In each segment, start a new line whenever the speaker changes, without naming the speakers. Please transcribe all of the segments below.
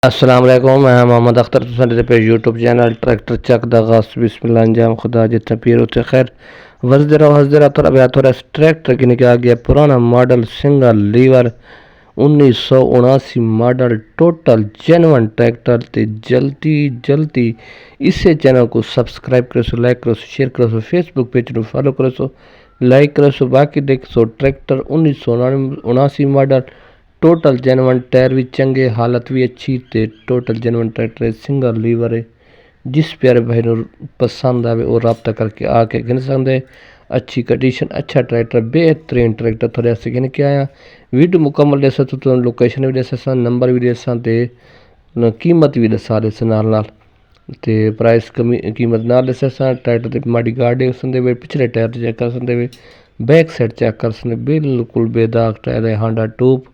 अस्सलाम वालेकुम। मैं मोहम्मद अख्तर तुसां पे यूट्यूब चैनल ट्रैक्टर चक दा गस बिस्मिल्लाह अंजाम खुदा जितना पीर उते खैर वजदे रहो हंसदे रहो। थोड़ा बेहतर थोड़ा ट्रैक्टर की निकल आ गया पुराना model single liver 1979 model total genuine tractor ते जल्दी जल्दी इसे चैनल को सब्सक्राइब करो सो, लाइक करो सो, शेयर करो सो, फेसबुक पेज को फॉलो करो सो, लाइक करो सो। बाकी देख सो tractor 1979 model total genuine tyre भी चंगे हालत भी अच्छी ते टोटल जेनवन ट्रैक्टर है सिंगल लीवर है। जिस प्यारे भाई को पसंद आवे वो रब्ता करके आके गिन सकते। अच्छी कंडीशन अच्छा ट्रैक्टर बेहतरीन ट्रैक्टर थोड़े ऐसे गिन के आया। वीडियो मुकम्मल दे सकते तो लोकेशन भी दे सकते, नंबर भी दे सकते, कीमत भी दसा दे नाल ते प्राइस कमी कीमत ना दे सकते। ट्रैक्टर ते माड़ी गार्ड देख सकते वे, पिछले टायर चेक कर सकते वे, बैक साइड चेक कर सकते, बिल्कुल बेदाग टायर है। हांडा टूप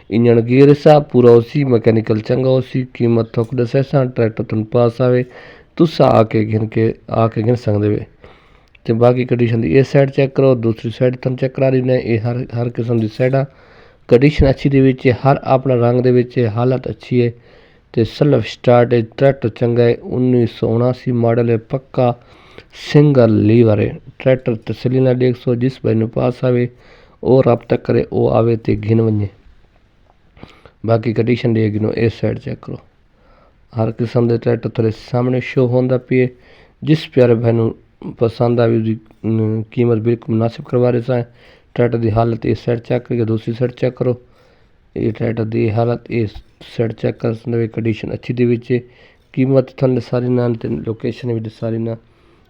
इंजन गियर सा पूरा उसी मैकेनिकल चंगा उसी कीमत थोक दसे ट्रैक्टर तुम पास आवे तुसा आके गिन सकते वे। तो बाकी कंडीशन की इस साइड चेक करो, दूसरी साइड तुम चेक करा रही ने ये हर किस्म की साइड आ। कंडीशन अच्छी दे हर अपना रंग दे हालत अच्छी है तो सेल्फ स्टार्ट है। ट्रैक्टर चंगा है 1979 मॉडल है पक्का सिंगल लीवर है ट्रैक्टर। तसली ना देख सो जिस भाई पास आवे और रब्ता करे वो आवे तो घिन वने। बाकी कंडीशन दे गिनो इस साइड चेक करो, हर किस्म के ट्रैक्टर थोड़े सामने शो होंदा पिए। जिस प्यारे भाई पसंद आवे उसकी कीमत बिल्कुल मुनासिब करवा रहे सा। ट्रैक्टर की हालत इस साइड चेक करके दूसरी साइड चेक करो, ये ट्रैक्टर की हालत इस साइड चेक कर सकते। कंडीशन अच्छी दे कीमत थोड़े सारी ना लोकेशन भी सारी ना।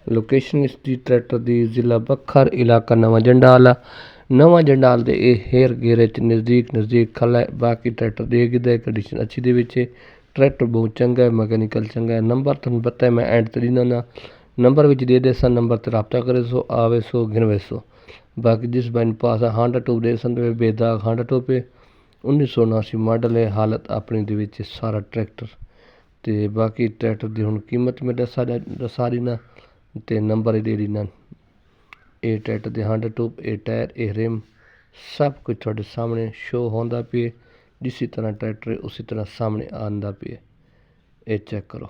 लोकेशन इसकी ट्रैक्टर की जिला बखर इलाका नवा जंडाल नवा जंडाल दे हेयर गैरेज नज़दीक खला है। बाकी ट्रैक्टर दे कंडीशन अच्छी दे ट्रैक्टर बहुत चंगा है मैकेनिकल चंगा है। नंबर तुम पता है मैं एंड तो दीना ना नंबर भी दे सा, नंबर तो रब्ता करे सो आवे सो गिनवे सो। बाकी जिस भाई पास हांडा टूप दे सकते बेदाग हांडा टूप है 1979 मॉडल है हालत अपनी दे सारा ट्रैक्टर। तो बाकी ट्रैक्टर की हुण कीमत में दसा रही ना तो नंबर ही दे दीना। ये ट्रैक्टर के हांडा टूप ये टायर ये रिम सब कुछ थोड़े सामने शो होंदा पिए। जिस तरह ट्रैक्टर है उसी तरह सामने आंदा पिए, ये चेक करो।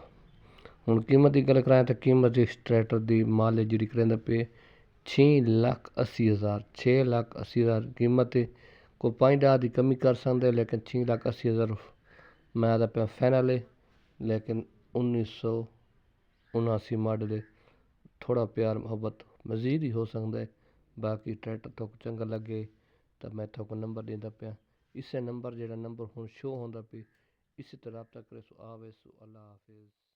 हुण कीमत की गल कराएं तो कीमत इस ट्रैक्टर की माल जी करेंदा पे 6,80,000 6,80,000 कीमत है। कोई 5,000 की कमी कर सकते लेकिन 6,80,000 मैं तो पे फाइनल है। लेकिन 1979 मॉडल है, थोड़ा प्यार मोहब्बत मज़ीद ही हो सकता है। बाकी ट्रैक्टर थोक चंगा लगे तो मैं थोक नंबर देंदा पाया। इसे नंबर जो नंबर हुण शो होंदा पे इसी तरह रब्ता करे सो आवे सो। अल्लाह हाफिज़।